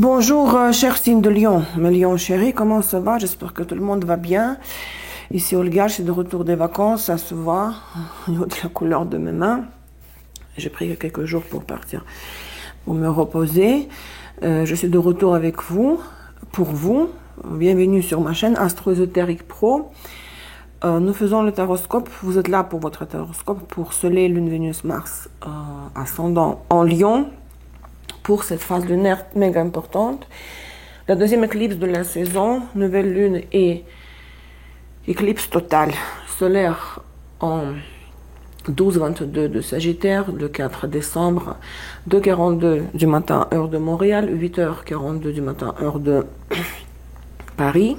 Bonjour, cher signe de Lion, mes lions chéris, comment ça va? J'espère que tout le monde va bien. Ici Olga, je suis de retour des vacances, ça se voit au niveau de la couleur de mes mains. J'ai pris quelques jours pour partir, pour me reposer. Je suis de retour avec vous, pour vous. Bienvenue sur ma chaîne Astro Ésotérique Pro. Nous faisons le taroscope. Vous êtes là pour votre taroscope pour Soleil, Lune, Vénus, Mars, ascendant en Lion. Pour cette phase lunaire méga importante. La deuxième éclipse de la saison, nouvelle lune et éclipse totale solaire en 12-22 de Sagittaire, le 4 décembre, 2h42 du matin, heure de Montréal, 8h42 du matin, heure de Paris.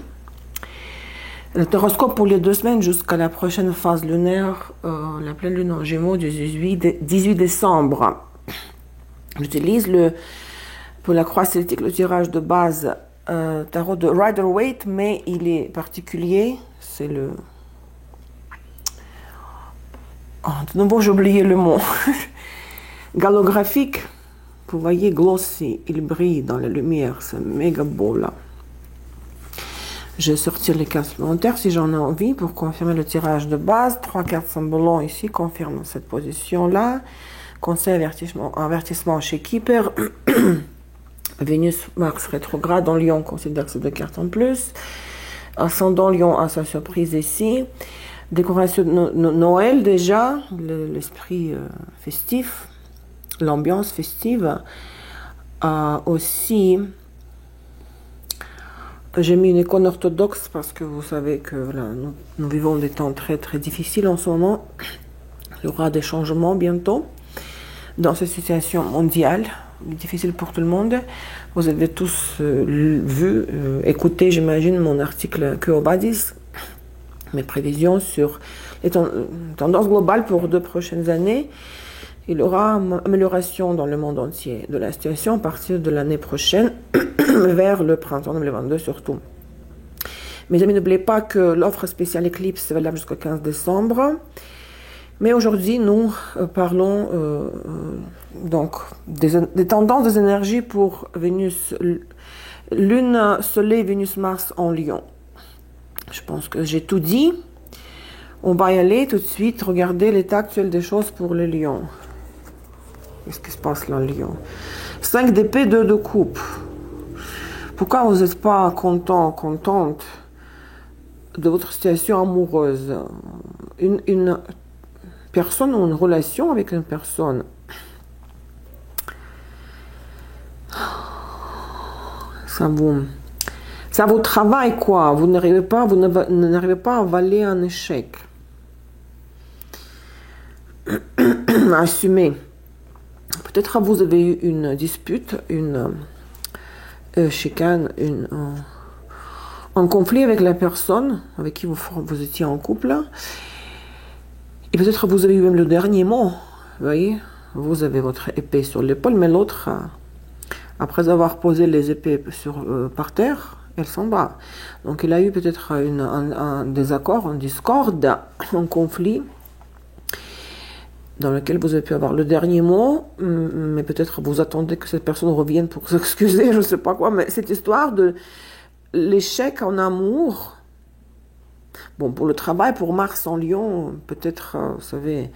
Le horoscope pour les 2 semaines jusqu'à la prochaine phase lunaire, la pleine lune en Gémeaux du 18 décembre. J'utilise pour la croix celtique le tirage de base tarot de Rider-Waite, mais il est particulier. C'est le... Oh, de nouveau, j'ai oublié le mot. Galographique. Vous voyez, glossy. Il brille dans la lumière. C'est méga beau, là. Je vais sortir les cartes supplémentaires si j'en ai envie pour confirmer le tirage de base. 3 cartes symboles ici confirment cette position-là. Conseil avertissement chez Keeper. Vénus, Mars rétrograde en Lion, considère que c'est 2 cartes en plus. Ascendant Lion à sa surprise ici. Décoration de Noël déjà, l'esprit festif, l'ambiance festive. Aussi, j'ai mis une icône orthodoxe parce que vous savez que voilà, nous vivons des temps très très difficiles en ce moment. Il y aura des changements bientôt. Dans cette situation mondiale, difficile pour tout le monde, vous avez tous vu, écouté, j'imagine, mon article Q-Obadis, mes prévisions sur les tendances globales pour 2 prochaines années. Il y aura une amélioration dans le monde entier de la situation à partir de l'année prochaine, vers le printemps 2022 surtout. Mes amis, n'oubliez pas que l'offre spéciale Eclipse est valable jusqu'au 15 décembre. Mais aujourd'hui, nous parlons donc des tendances des énergies pour Vénus, Lune, Soleil, Vénus, Mars en Lion. Je pense que j'ai tout dit. On va y aller tout de suite. Regardez l'état actuel des choses pour les lions. Qu'est-ce qui se passe là, Lion? 5 d'épée, 2 de coupe. Pourquoi vous n'êtes pas content, contente de votre situation amoureuse? Une personne ou une relation avec une personne. Ça vous travaille quoi. Vous n'arrivez pas à avaler un échec. Assumer. Peut-être vous avez eu une dispute, une chicane, un conflit avec la personne avec qui vous étiez en couple. Et peut-être vous avez eu même le dernier mot. Vous voyez, vous avez votre épée sur l'épaule, mais l'autre, après avoir posé les épées par terre, elle s'en va. Donc il a eu peut-être un désaccord, une discorde, un conflit, dans lequel vous avez pu avoir le dernier mot, mais peut-être vous attendez que cette personne revienne pour s'excuser, je ne sais pas quoi, mais cette histoire de l'échec en amour. Bon, pour le travail, pour Mars en Lion, peut-être, vous savez,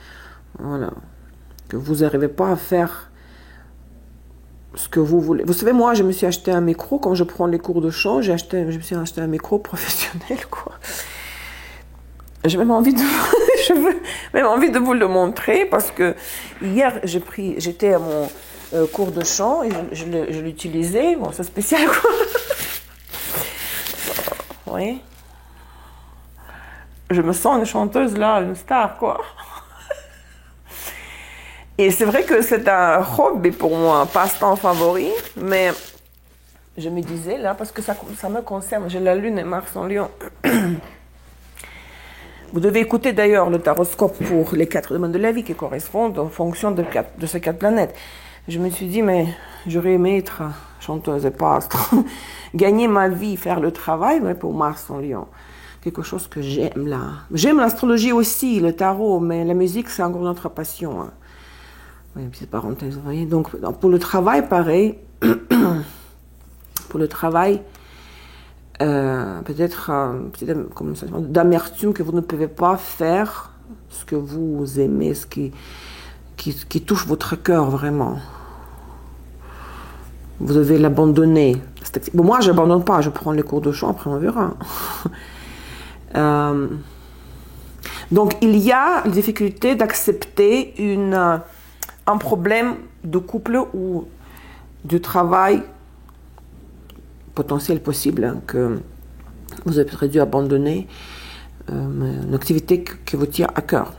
voilà, que vous n'arrivez pas à faire ce que vous voulez. Vous savez, moi, je me suis acheté un micro, quand je prends les cours de chant, je me suis acheté un micro professionnel, quoi. J'ai même envie de, je veux même envie de vous le montrer, parce que hier, j'étais à mon cours de chant, et je l'utilisais, bon, c'est spécial, quoi. Oui. Je me sens une chanteuse là, une star, quoi. Et c'est vrai que c'est un hobby pour moi, un passe-temps favori, mais je me disais là, parce que ça me concerne, j'ai la Lune et Mars en Lion. Vous devez écouter d'ailleurs le taroscope pour les 4 domaines de la vie qui correspondent en fonction de ces 4 planètes. Je me suis dit, mais j'aurais aimé être chanteuse et pas astre. Gagner ma vie, faire le travail, mais pour Mars en Lion. Quelque chose que j'aime là. J'aime l'astrologie aussi, le tarot, mais la musique, c'est encore notre passion. Hein. Oui, une petite parenthèse, vous voyez. Donc, pour le travail, pareil, pour le travail, peut-être comme ça, d'amertume que vous ne pouvez pas faire ce que vous aimez, ce qui touche votre cœur vraiment. Vous devez l'abandonner. Bon, moi, je n'abandonne pas, je prends les cours de chant, après on verra. Donc, il y a la difficulté d'accepter un problème de couple ou du travail potentiel possible hein, que vous avez peut-être dû abandonner, une activité qui vous tient à cœur.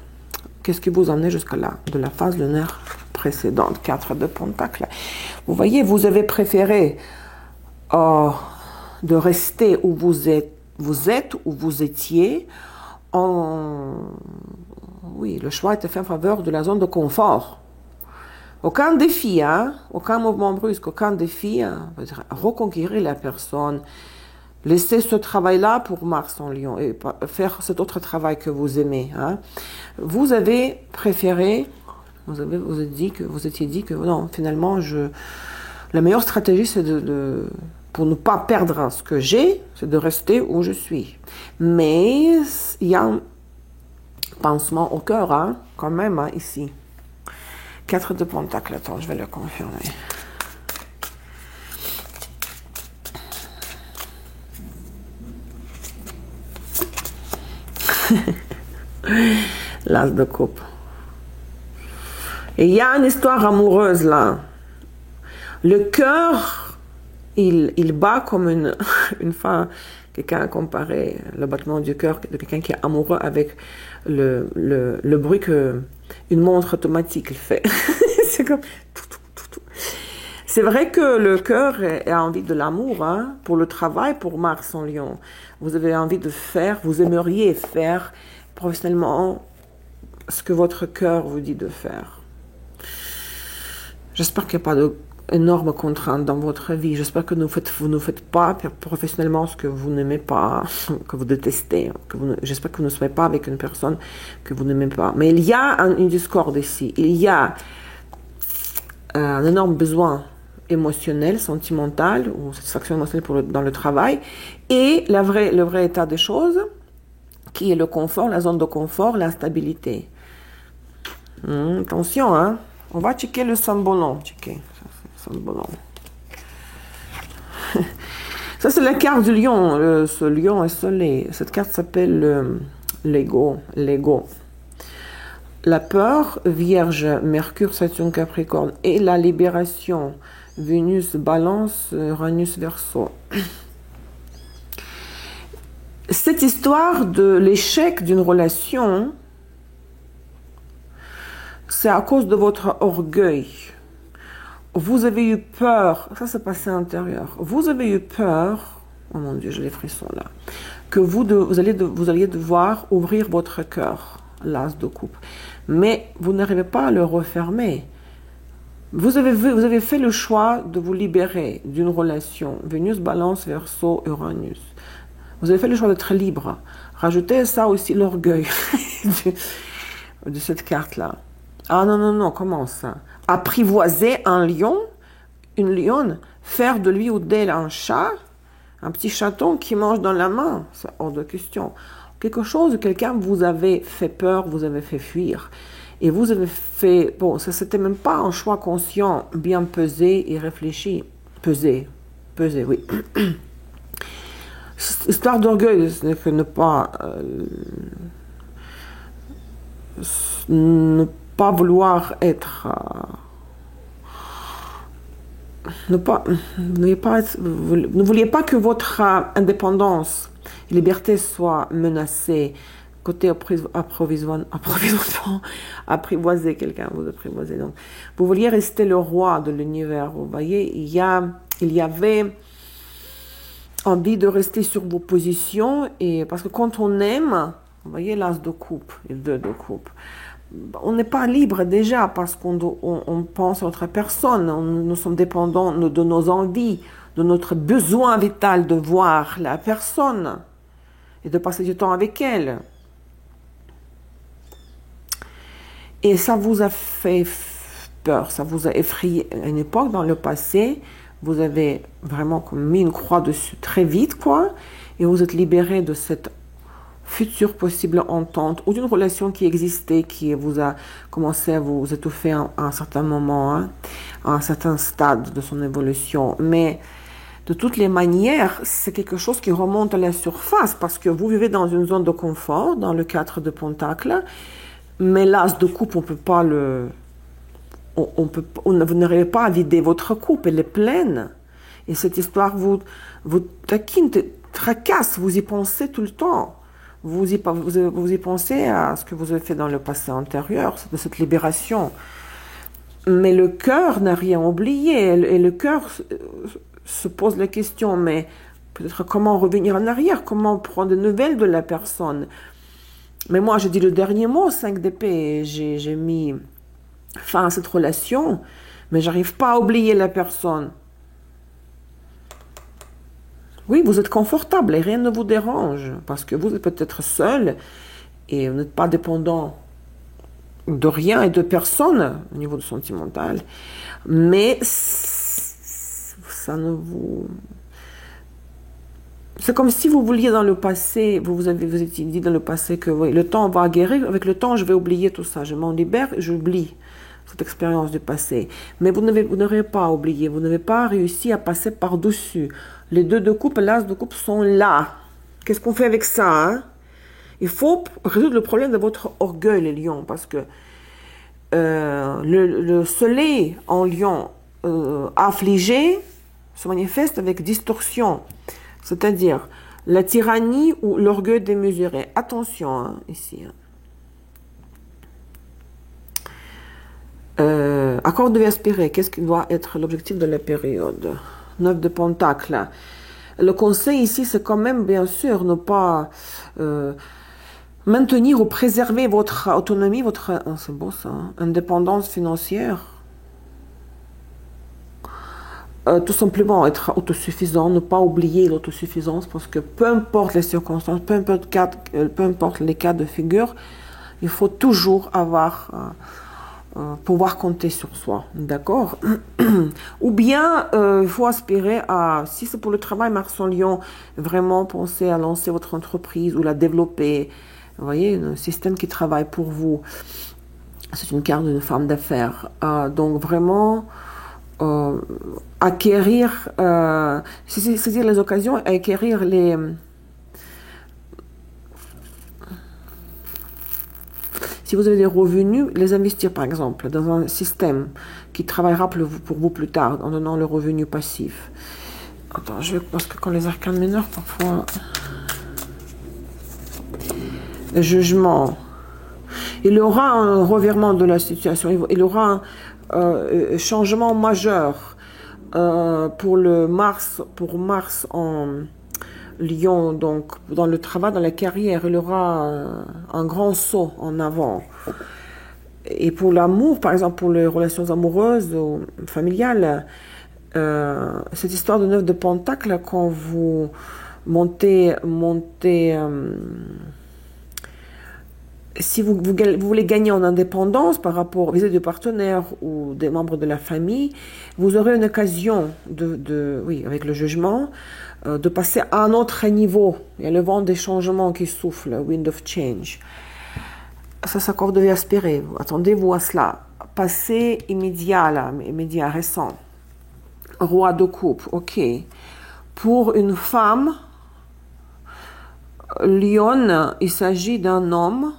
Qu'est-ce qui vous en est jusqu'à là, de la phase lunaire précédente, 4 de Pentacle. Vous voyez, vous avez préféré de rester où vous êtes où vous étiez. Oui, le choix était fait en faveur de la zone de confort. Aucun défi, hein, aucun mouvement brusque, aucun défi, hein, reconquérir la personne, laisser ce travail-là pour Mars en Lion et faire cet autre travail que vous aimez. Hein. Vous avez préféré, vous étiez dit que non, finalement, la meilleure stratégie, c'est pour ne pas perdre ce que j'ai, c'est de rester où je suis. Mais il y a un pansement au cœur, hein, quand même, hein, ici. 4 de Pentacle, attends, je vais le confirmer. L'as de coupe. Et il y a une histoire amoureuse là. Le cœur, il bat comme une femme. Quelqu'un a comparé le battement du cœur de quelqu'un qui est amoureux avec le bruit qu'une montre automatique fait. C'est comme... C'est vrai que le cœur a envie de l'amour, hein, pour le travail, pour Mars en Lion. Vous avez envie de faire, vous aimeriez faire professionnellement ce que votre cœur vous dit de faire. J'espère qu'il n'y a pas d'énormes contraintes dans votre vie. J'espère que vous ne faites pas professionnellement ce que vous n'aimez pas, que vous détestez. J'espère que vous ne soyez pas avec une personne que vous n'aimez pas. Mais il y a une discorde ici. Il y a un énorme besoin émotionnel, sentimental ou satisfaction émotionnelle dans le travail et le vrai état des choses qui est le confort, la zone de confort, la stabilité. Attention, hein. On va checker le sambolon. Ça, c'est la carte du lion. Ce lion est soleil. Cette carte s'appelle l'ego. La peur, Vierge, Mercure, Saturne, Capricorne et la libération, Vénus, Balance, Uranus, Verseau. Cette histoire de l'échec d'une relation, c'est à cause de votre orgueil. Vous avez eu peur, ça s'est passé à l'intérieur, vous avez eu peur, oh mon Dieu, j'ai les frissons là, que vous alliez devoir ouvrir votre cœur, l'as de coupe. Mais vous n'arrivez pas à le refermer. Vous avez fait le choix de vous libérer d'une relation. Vénus, Balance, Verseau, Uranus. Vous avez fait le choix d'être libre. Rajoutez à ça aussi l'orgueil de cette carte-là. Ah non, comment ça? Apprivoiser un lion, une lionne, faire de lui ou d'elle un chat, un petit chaton qui mange dans la main, c'est hors de question. Quelque chose, quelqu'un vous avez fait peur, vous avez fait fuir. Et vous avez fait, bon, ça c'était même pas un choix conscient, bien pesé et réfléchi. Pesé, oui. Histoire d'orgueil, ce n'est que ne pas vouloir être... ne vouliez pas que votre indépendance et liberté soient menacées. Côté apprivoiser quelqu'un, vous apprivoisez. Donc, vous vouliez rester le roi de l'univers. Vous voyez, il y avait envie de rester sur vos positions. Et parce que quand on aime, vous voyez l'as de coupe et le 2 de coupe, on n'est pas libre déjà parce qu'on pense à autre personne. Nous sommes dépendants de nos envies, de notre besoin vital de voir la personne et de passer du temps avec elle. Et ça vous a fait peur, ça vous a effrayé. À une époque, dans le passé, vous avez vraiment mis une croix dessus très vite, quoi, et vous êtes libéré de cette future possible entente ou d'une relation qui existait, qui vous a commencé à vous étouffer à un certain moment, hein, à un certain stade de son évolution. Mais de toutes les manières, c'est quelque chose qui remonte à la surface parce que vous vivez dans une zone de confort, dans le 4 de Pentacle, mais l'as de coupe, on peut pas le... vous n'arrivez pas à vider votre coupe, elle est pleine. Et cette histoire vous taquine, tracasse, vous y pensez tout le temps. Vous y pensez à ce que vous avez fait dans le passé antérieur, de cette libération. Mais le cœur n'a rien oublié. Et le cœur se pose la question, mais peut-être comment revenir en arrière, comment prendre des nouvelles de la personne. Mais moi, je dis le dernier mot, 5 d'épée. J'ai mis fin à cette relation, mais j'arrive pas à oublier la personne. Oui, vous êtes confortable et rien ne vous dérange parce que vous êtes peut-être seul et vous n'êtes pas dépendant de rien et de personne au niveau du sentimental. Mais ça ne vous... C'est comme si vous vouliez dans le passé, vous étiez dit dans le passé que oui, le temps va guérir, avec le temps je vais oublier tout ça, je m'en libère, j'oublie cette expérience du passé. Mais vous n'aurez pas oublié, vous n'avez pas réussi à passer par-dessus. Les 2 de coupe et l'as de coupe sont là. Qu'est-ce qu'on fait avec ça, hein? Il faut résoudre le problème de votre orgueil, les lions, parce que le soleil en lion affligé se manifeste avec distorsion, c'est-à-dire la tyrannie ou l'orgueil démesuré. Attention, hein, ici. Accord de aspirer, qu'est-ce qui doit être l'objectif de la période? 9 de Pentacle. Le conseil ici, c'est quand même, bien sûr, ne pas maintenir ou préserver votre autonomie, votre c'est beau ça, hein, indépendance financière. Tout simplement être autosuffisant, ne pas oublier l'autosuffisance, parce que peu importe les circonstances, peu importe les cas de figure, il faut toujours avoir... pouvoir compter sur soi, d'accord? Ou bien, il faut aspirer à, si c'est pour le travail Mars en Lion, vraiment penser à lancer votre entreprise ou la développer. Vous voyez, un système qui travaille pour vous. C'est une carte d'une femme d'affaires. Donc, vraiment, acquérir, saisir les occasions, acquérir les... Si vous avez des revenus, les investir par exemple dans un système qui travaillera pour vous plus tard en donnant le revenu passif. Attends, parce que quand les arcanes mineurs, parfois... Le jugement. Il y aura un revirement de la situation. Il y aura un changement majeur pour Mars en Lion, donc dans le travail, dans la carrière, il y aura un grand saut en avant. Et pour l'amour, par exemple, pour les relations amoureuses ou familiales, cette histoire de 9 de Pentacle, quand vous montez si vous voulez gagner en indépendance par rapport vis-à-vis du partenaire ou des membres de la famille, vous aurez une occasion oui, avec le jugement, de passer à un autre niveau. Il y a le vent des changements qui souffle, wind of change. Ça s'accorde de aspirer. Attendez-vous à cela. Passé immédiat, là, immédiat, récent. Roi de coupe, ok. Pour une femme, Lion, il s'agit d'un homme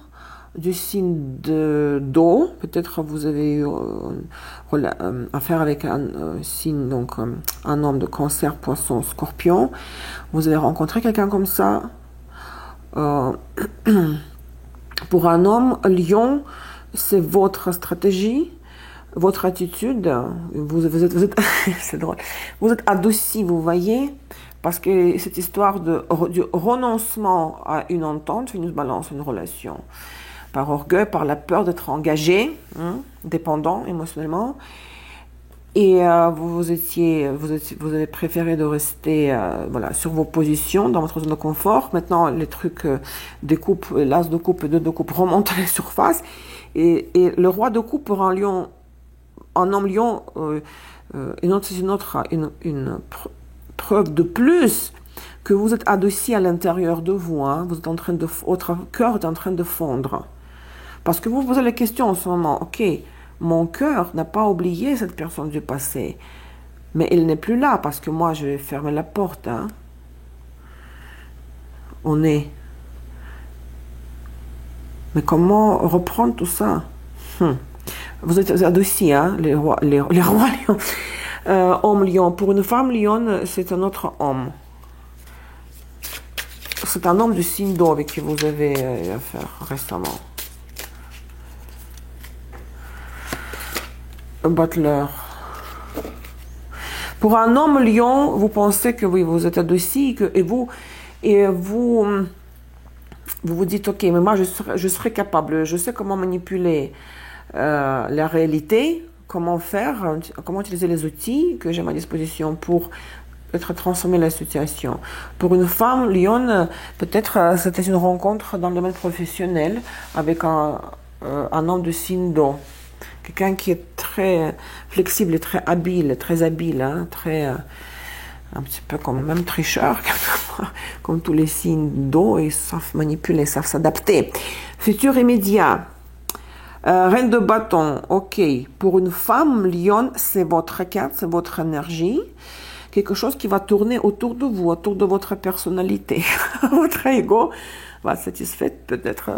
du signe d'eau. Peut-être vous avez eu affaire avec un signe, donc un homme de Cancer, Poisson, Scorpion. Vous avez rencontré quelqu'un comme ça. Pour un homme, Lion, c'est votre stratégie, votre attitude. Vous êtes c'est drôle. Vous êtes adouci, vous voyez, parce que cette histoire du renoncement à une entente, une balance, une relation, par orgueil, par la peur d'être engagé, dépendant émotionnellement. Et vous avez préféré de rester voilà, sur vos positions, dans votre zone de confort. Maintenant, les trucs des coupes, l'as de coupe et 2 de coupe remontent à la surface. Et le roi de coupe pour un homme lion, c'est une preuve de plus que vous êtes adouci à l'intérieur de vous. Hein, vous êtes en train de, votre cœur est en train de fondre. Parce que vous vous posez la question en ce moment, ok, mon cœur n'a pas oublié cette personne du passé, mais il n'est plus là parce que moi je vais fermer la porte. Hein. On est. Mais comment reprendre tout ça? Vous êtes adouci, hein, les rois lions. Homme lion. Pour une femme lion, c'est un autre homme. C'est un homme du signe d'eau avec qui vous avez affaire récemment. Butler. Pour un homme lion, vous pensez que oui, vous êtes adouci et vous vous dites, ok, mais moi je serai capable, je sais comment manipuler la réalité, comment faire, comment utiliser les outils que j'ai à ma disposition pour peut-être transformer la situation. Pour une femme, Lyon, peut-être c'était une rencontre dans le domaine professionnel avec un homme de signe d'eau. Quelqu'un qui est très flexible et très habile, hein, très, un petit peu comme même tricheur, comme tous les signes d'eau, ils savent manipuler, ils savent s'adapter. Futur immédiat. Reine de bâton, ok. Pour une femme, Lion, c'est votre carte, c'est votre énergie. Quelque chose qui va tourner autour de vous, autour de votre personnalité. Votre ego va être satisfait peut-être.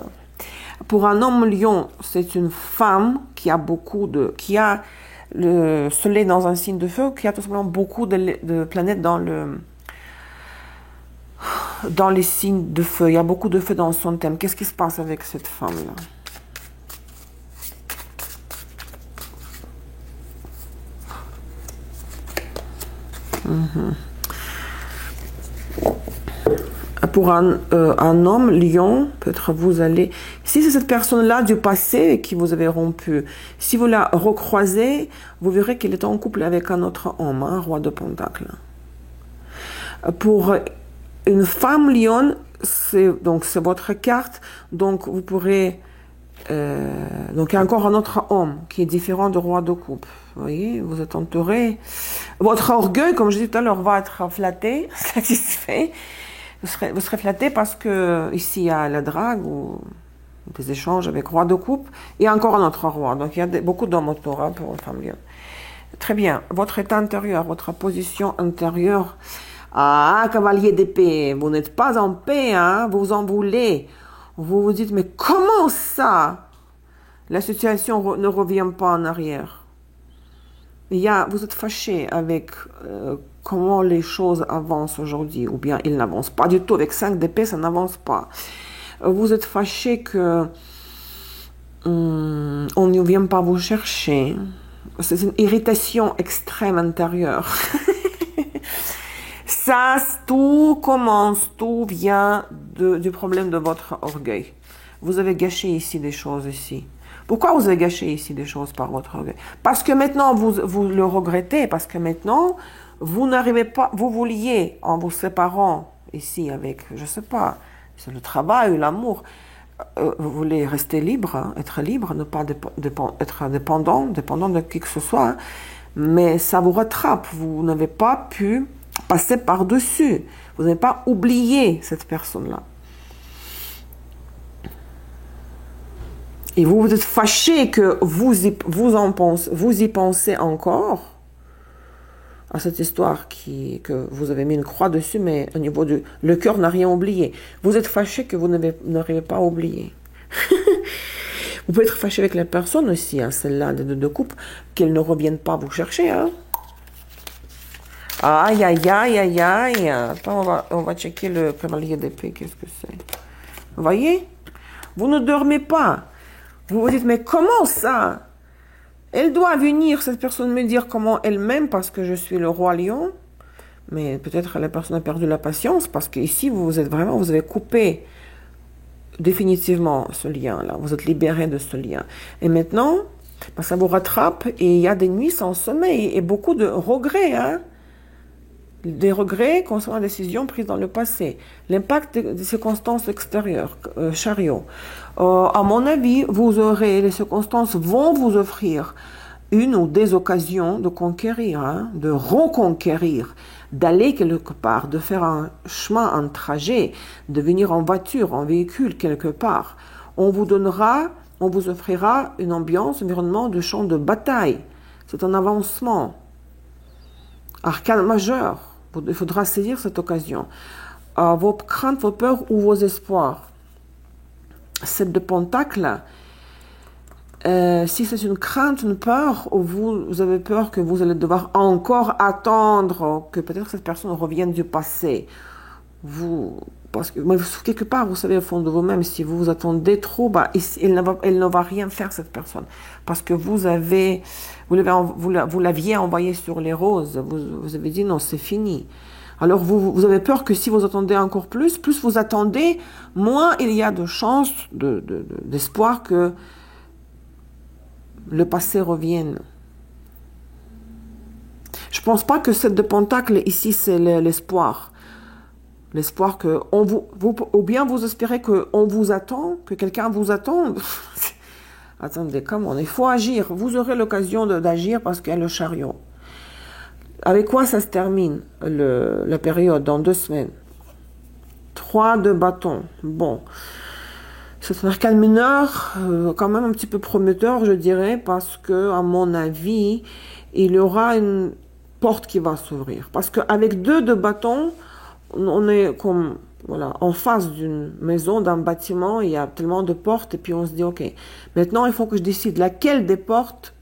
Pour un homme lion, c'est une femme qui a qui a le soleil dans un signe de feu, qui a tout simplement beaucoup de planètes dans les signes de feu. Il y a beaucoup de feu dans son thème. Qu'est-ce qui se passe avec cette femme-là? Pour un homme, lion, peut-être vous allez... Si c'est cette personne-là du passé qui vous avez rompu, si vous la recroisez, vous verrez qu'il est en couple avec un autre homme, un roi de Pentacle. Pour une femme lion, c'est votre carte, donc vous pourrez... donc il y a encore un autre homme qui est différent du roi de coupe. Vous voyez, vous êtes entouré. Votre orgueil, comme je disais tout à l'heure, va être flatté, satisfait. Vous serez flatté parce que ici il y a la drague ou des échanges avec roi de coupe et encore un autre roi. Donc il y a beaucoup d'hommes autour hein, pour une femme lion. Très bien. Votre état intérieur, votre position intérieure. Ah, cavalier d'épée, vous n'êtes pas en paix, hein, vous en voulez. Vous vous dites, mais comment ça? La situation ne revient pas en arrière. Vous êtes fâché avec comment les choses avancent aujourd'hui, ou bien ils n'avancent pas du tout. Avec 5 d'épée, ça n'avance pas. Vous êtes fâché que on ne vient pas vous chercher. C'est une irritation extrême intérieure. Ça, tout commence, tout vient du problème de votre orgueil. Vous avez gâché ici des choses ici. Pourquoi vous avez gâché ici des choses par votre orgueil? Parce que maintenant, vous le regrettez, parce que maintenant, vous n'arrivez pas, vous vouliez, en vous séparant ici avec, je sais pas, c'est le travail, l'amour, vous voulez rester libre, hein, être libre, ne pas être dépendant de qui que ce soit, hein, mais ça vous rattrape, vous n'avez pas pu passer par-dessus, vous n'avez pas oublié cette personne-là. Et vous êtes fâché que vous y pensez encore à cette histoire que vous avez mis une croix dessus, mais au niveau le cœur n'a rien oublié. Vous êtes fâché que vous n'arrivez pas à oublier. Vous pouvez être fâché avec la personne aussi, hein, celle-là de couple, qu'elle ne revienne pas vous chercher. Hein. Aïe, aïe, aïe, aïe, aïe. Attends, on va checker le cavalier d'épée, qu'est-ce que c'est? Vous voyez? Vous ne dormez pas. Vous vous dites, mais comment ça? Elle doit venir, cette personne, me dire comment elle m'aime parce que je suis le roi lion. Mais peut-être la personne a perdu la patience parce qu'ici, vous avez coupé définitivement ce lien-là. Vous êtes libéré de ce lien. Et maintenant, ça vous rattrape et il y a des nuits sans sommeil et beaucoup de regrets, hein? Des regrets concernant les décisions prises dans le passé, l'impact des circonstances extérieures, chariot. À mon avis, les circonstances vont vous offrir une ou des occasions de conquérir, hein, de reconquérir, d'aller quelque part, de faire un chemin, un trajet, de venir en voiture, en véhicule quelque part. On vous offrira une ambiance, un environnement de champ de bataille. C'est un avancement. Arcane majeur. Il faudra saisir cette occasion. Vos craintes, vos peurs ou vos espoirs. 7 de Pentacle. Si c'est une crainte, une peur, ou vous avez peur que vous allez devoir encore attendre que peut-être cette personne revienne du passé. Parce que quelque part, vous savez au fond de vous-même, si vous vous attendez trop, elle ne va rien faire, cette personne. Parce que vous l'aviez envoyé sur les roses. Vous avez dit non, c'est fini. Alors vous avez peur que si vous attendez encore plus vous attendez, moins il y a de chances, d'espoir que le passé revienne. Je pense pas que 7 de Pentacle ici c'est l'espoir. L'espoir que ou bien vous espérez qu'on vous attend, que quelqu'un vous attend. Attendez, comment? Il faut agir. Vous aurez l'occasion d'agir parce qu'il y a le chariot. Avec quoi ça se termine, la période, dans 2 semaines? 3 de bâton. Bon. C'est un arcane mineur, quand même un petit peu prometteur, je dirais, parce que, à mon avis, il y aura une porte qui va s'ouvrir. Parce qu'avec 2 de bâton, on est comme, voilà, en face d'une maison, d'un bâtiment, il y a tellement de portes, et puis on se dit, ok, maintenant il faut que je décide laquelle des portes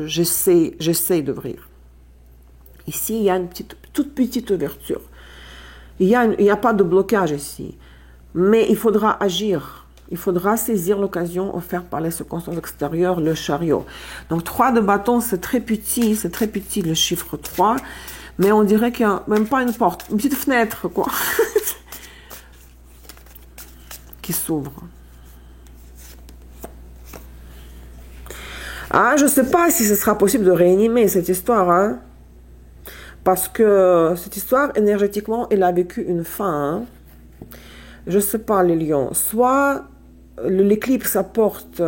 j'essaie d'ouvrir. Ici, il y a une toute petite ouverture. Il n'y a pas de blocage ici. Mais il faudra agir. Il faudra saisir l'occasion offerte par les circonstances extérieures, le chariot. Donc 3 de bâton, c'est très petit le chiffre 3. Mais on dirait qu'il n'y a même pas une porte, une petite fenêtre, quoi, qui s'ouvre. Ah, je ne sais pas si ce sera possible de réanimer cette histoire, hein. Parce que cette histoire, énergétiquement, elle a vécu une fin. Hein. Je ne sais pas, les lions. Soit l'éclipse apporte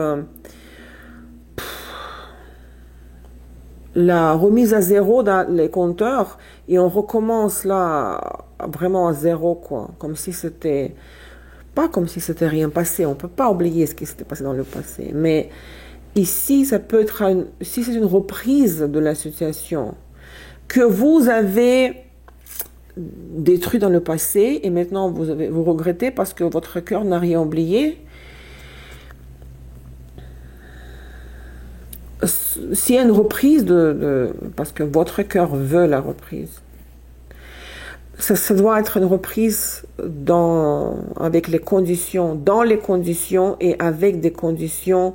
la remise à zéro dans les compteurs et on recommence là vraiment à zéro, quoi. Comme si c'était... Pas comme si c'était rien passé. On ne peut pas oublier ce qui s'était passé dans le passé. Mais ici, ça peut être... si c'est une reprise de la situation que vous avez détruit dans le passé et maintenant vous regrettez parce que votre cœur n'a rien oublié. S'il y a une reprise parce que votre cœur veut la reprise, ça doit être une reprise avec les conditions, dans les conditions et avec des conditions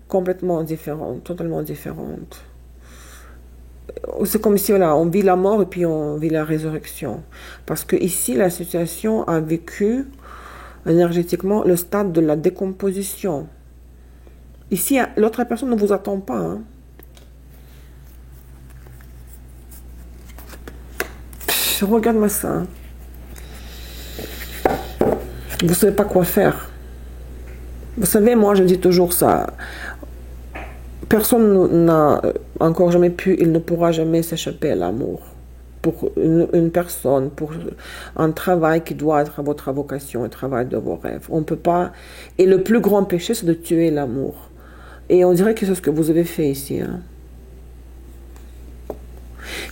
complètement différentes, totalement différentes. C'est comme si voilà, on vit la mort et puis on vit la résurrection. Parce que ici, la situation a vécu énergétiquement le stade de la décomposition. Ici, l'autre personne ne vous attend pas. Hein. Regarde-moi ça. Hein. Vous ne savez pas quoi faire. Vous savez, moi, je dis toujours ça. Personne n'a encore jamais pu, il ne pourra jamais s'échapper à l'amour. Pour une personne, pour un travail qui doit être votre vocation, un travail de vos rêves. On ne peut pas... Et le plus grand péché, c'est de tuer l'amour. Et on dirait que c'est ce que vous avez fait ici. Hein.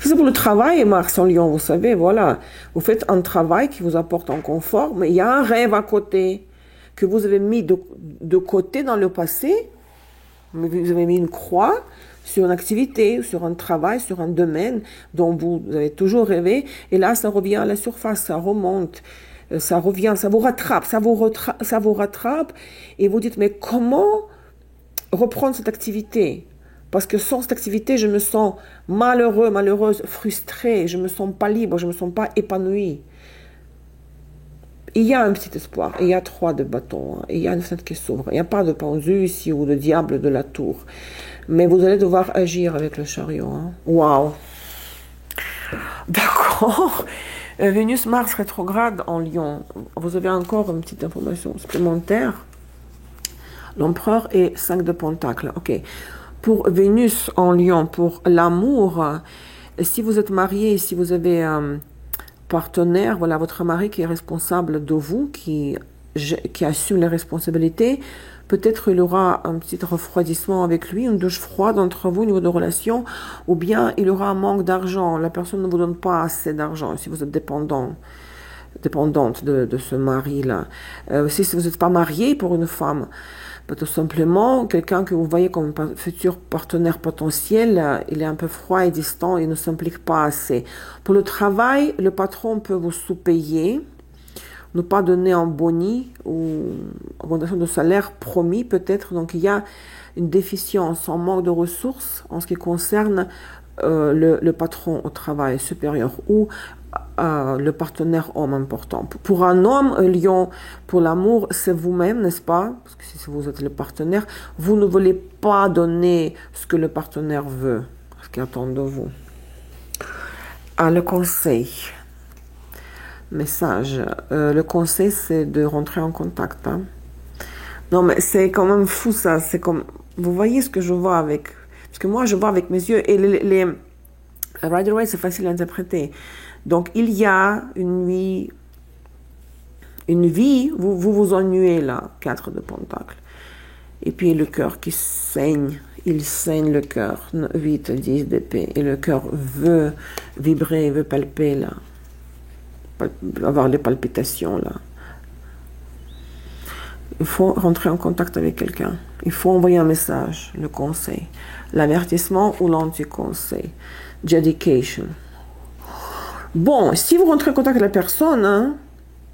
C'est pour le travail, Mars en Lion, vous savez, voilà. Vous faites un travail qui vous apporte un confort, mais il y a un rêve à côté que vous avez mis de côté dans le passé. Vous avez mis une croix sur une activité, sur un travail, sur un domaine dont vous avez toujours rêvé. Et là, ça revient à la surface, ça remonte, ça revient, ça vous rattrape, ça vous rattrape. Et vous dites, mais comment reprendre cette activité? Parce que sans cette activité, je me sens malheureux, malheureuse, frustrée. Je ne me sens pas libre, je ne me sens pas épanouie. Il y a un petit espoir, il y a 3 de bâtons, hein, il y a une fenêtre qui s'ouvre. Il n'y a pas de pendu ici ou de diable de la tour. Mais vous allez devoir agir avec le chariot. Hein. Waouh! D'accord. Vénus-Mars rétrograde en Lion. Vous avez encore une petite information supplémentaire. L'empereur et 5 de Pentacle. Ok. Pour Vénus en Lion, pour l'amour, si vous êtes marié, si vous avez un partenaire, voilà, votre mari qui est responsable de vous, qui assume les responsabilités, peut-être il aura un petit refroidissement avec lui, une douche froide entre vous au niveau de relations, ou bien il aura un manque d'argent. La personne ne vous donne pas assez d'argent si vous êtes dépendante de ce mari-là. Si vous n'êtes pas marié pour une femme, tout simplement, quelqu'un que vous voyez comme futur partenaire potentiel, il est un peu froid et distant, il ne s'implique pas assez. Pour le travail, le patron peut vous sous-payer, ne pas donner un boni ou augmentation de salaire promis peut-être. Donc il y a une déficience, un manque de ressources en ce qui concerne le patron au travail supérieur ou le partenaire homme important. Pour un homme, Lion, pour l'amour, c'est vous-même, n'est-ce pas? Parce que si vous êtes le partenaire, vous ne voulez pas donner ce que le partenaire veut, ce qu'il attend de vous. Le conseil. Message. Le conseil, c'est de rentrer en contact. Hein. Non, mais c'est quand même fou ça. C'est comme, vous voyez ce que je vois avec, parce que moi je vois avec mes yeux et les Rider-Waite, c'est facile à interpréter. Donc il y a une vie, vous ennuyez là, 4 de pentacles. Et puis le cœur qui saigne, il saigne le cœur, 8, 10 d'épée. Et le cœur veut vibrer, veut palper là, avoir des palpitations là. Il faut rentrer en contact avec quelqu'un. Il faut envoyer un message, le conseil, l'avertissement ou l'anti-conseil. Dedication. Bon, si vous rentrez en contact avec la personne, hein,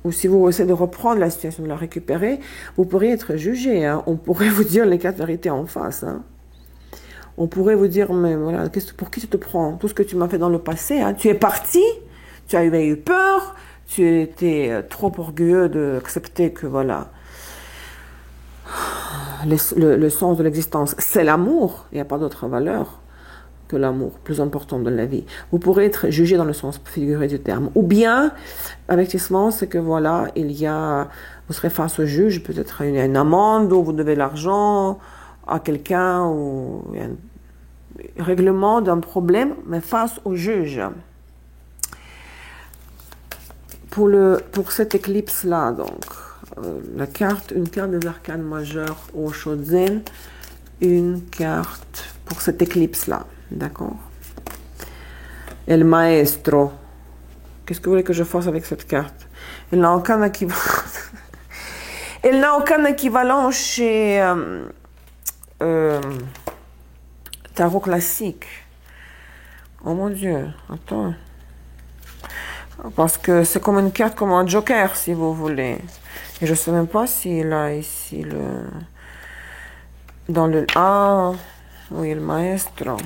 ou si vous essayez de reprendre la situation, de la récupérer, vous pourriez être jugé. Hein. On pourrait vous dire les 4 vérités en face. Hein. On pourrait vous dire, mais voilà, pour qui tu te prends? Tout ce que tu m'as fait dans le passé, hein. Tu es parti, tu as eu peur, tu étais trop orgueilleux d'accepter que voilà, le sens de l'existence, c'est l'amour. Il n'y a pas d'autre valeur que l'amour, plus important de la vie. Vous pourrez être jugé dans le sens figuré du terme. Ou bien, avertissement, c'est que voilà, vous serez face au juge, peut-être il y a une amende, ou vous devez l'argent à quelqu'un, ou il y a un règlement d'un problème, mais face au juge. Pour cette éclipse-là, donc, une carte des arcanes majeurs au Shozen, une carte pour cette éclipse-là, d'accord? El Maestro. Qu'est-ce que vous voulez que je fasse avec cette carte? Elle n'a aucun équivalent. Elle n'a aucun équivalent chez tarot classique. Oh mon Dieu, attends. Parce que c'est comme une carte, comme un joker, si vous voulez. Et je ne sais même pas s'il a ici dans le... Ah, oui, le maestro.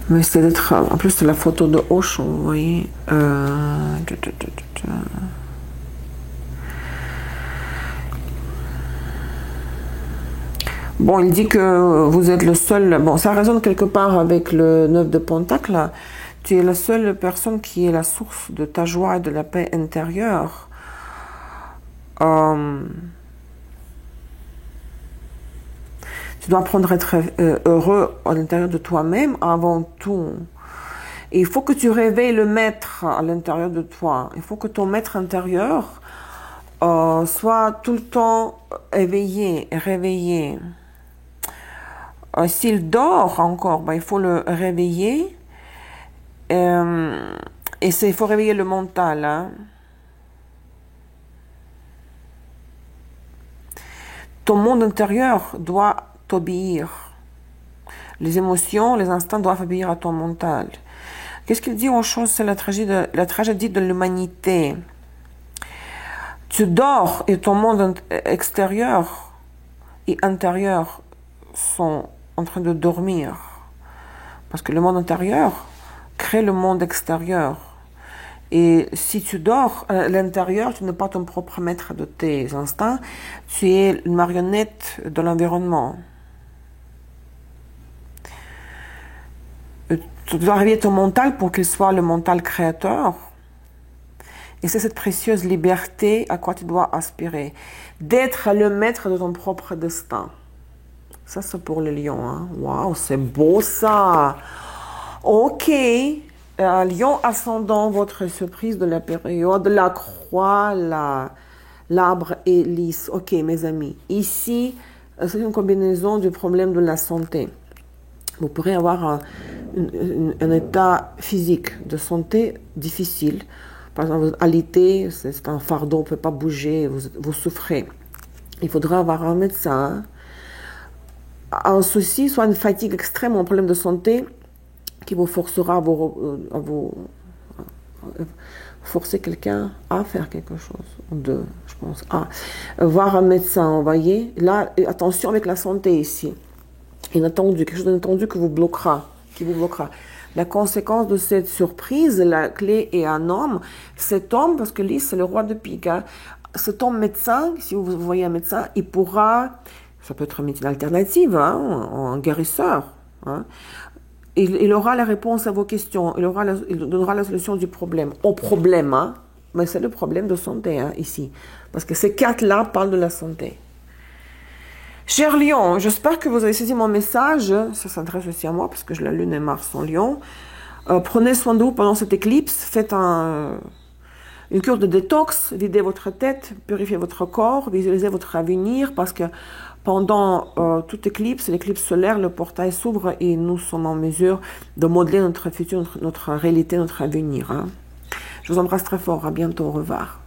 Mais c'est d'être... En plus, c'est la photo de Osho, vous voyez. Bon, il dit que vous êtes le seul... Bon, ça résonne quelque part avec le 9 de Pentacle. Tu es la seule personne qui est la source de ta joie et de la paix intérieure. Tu dois apprendre à être heureux à l'intérieur de toi-même avant tout. Et il faut que tu réveilles le maître à l'intérieur de toi. Il faut que ton maître intérieur soit tout le temps éveillé, réveillé. S'il dort encore, ben, il faut le réveiller. Et il faut réveiller le mental. Hein. Ton monde intérieur doit t'obéir. Les émotions, les instincts doivent obéir à ton mental. Qu'est-ce qu'il dit aux choses? C'est la tragédie de l'humanité. Tu dors et ton monde extérieur et intérieur sont en train de dormir. Parce que le monde intérieur crée le monde extérieur. Et si tu dors à l'intérieur, tu n'es pas ton propre maître de tes instincts, tu es une marionnette de l'environnement. Tu dois réveiller ton mental pour qu'il soit le mental créateur Et c'est cette précieuse liberté à quoi tu dois aspirer. D'être le maître de ton propre destin. Ça, c'est pour le lion. Hein. Waouh, c'est beau ça. Ok. Lion ascendant, votre surprise de la période, la croix, l'arbre est lisse. Ok, mes amis. Ici, c'est une combinaison du problème de la santé. Vous pourrez avoir un état physique de santé difficile. Par exemple, vous alitez, c'est un fardeau, on ne peut pas bouger, vous souffrez. Il faudra avoir un médecin. Un souci, soit une fatigue extrême, un problème de santé qui vous forcera à vous forcer quelqu'un à faire quelque chose. Je pense, à voir un médecin, vous voyez. Là, attention avec la santé ici. Inattendu, quelque chose d'inattendu qui vous bloquera. La conséquence de cette surprise, la clé est un homme. Cet homme, parce que lui, c'est le roi de pique. Hein. Cet homme médecin, si vous voyez un médecin, il pourra, ça peut être une médecine alternative, hein, un guérisseur. Hein. Il aura la réponse à vos questions. Il donnera la solution du problème. Au problème, hein. Mais c'est le problème de santé, hein, ici. Parce que ces quatre-là parlent de la santé. Cher Lion, j'espère que vous avez saisi mon message. Ça s'adresse aussi à moi parce que je la lune et Mars en Lion. Prenez soin de vous pendant cette éclipse. Faites une cure de détox. Videz votre tête, purifiez votre corps, visualisez votre avenir parce que pendant toute éclipse, l'éclipse solaire, le portail s'ouvre et nous sommes en mesure de modeler notre futur, notre réalité, notre avenir. Hein. Je vous embrasse très fort. À bientôt. Au revoir.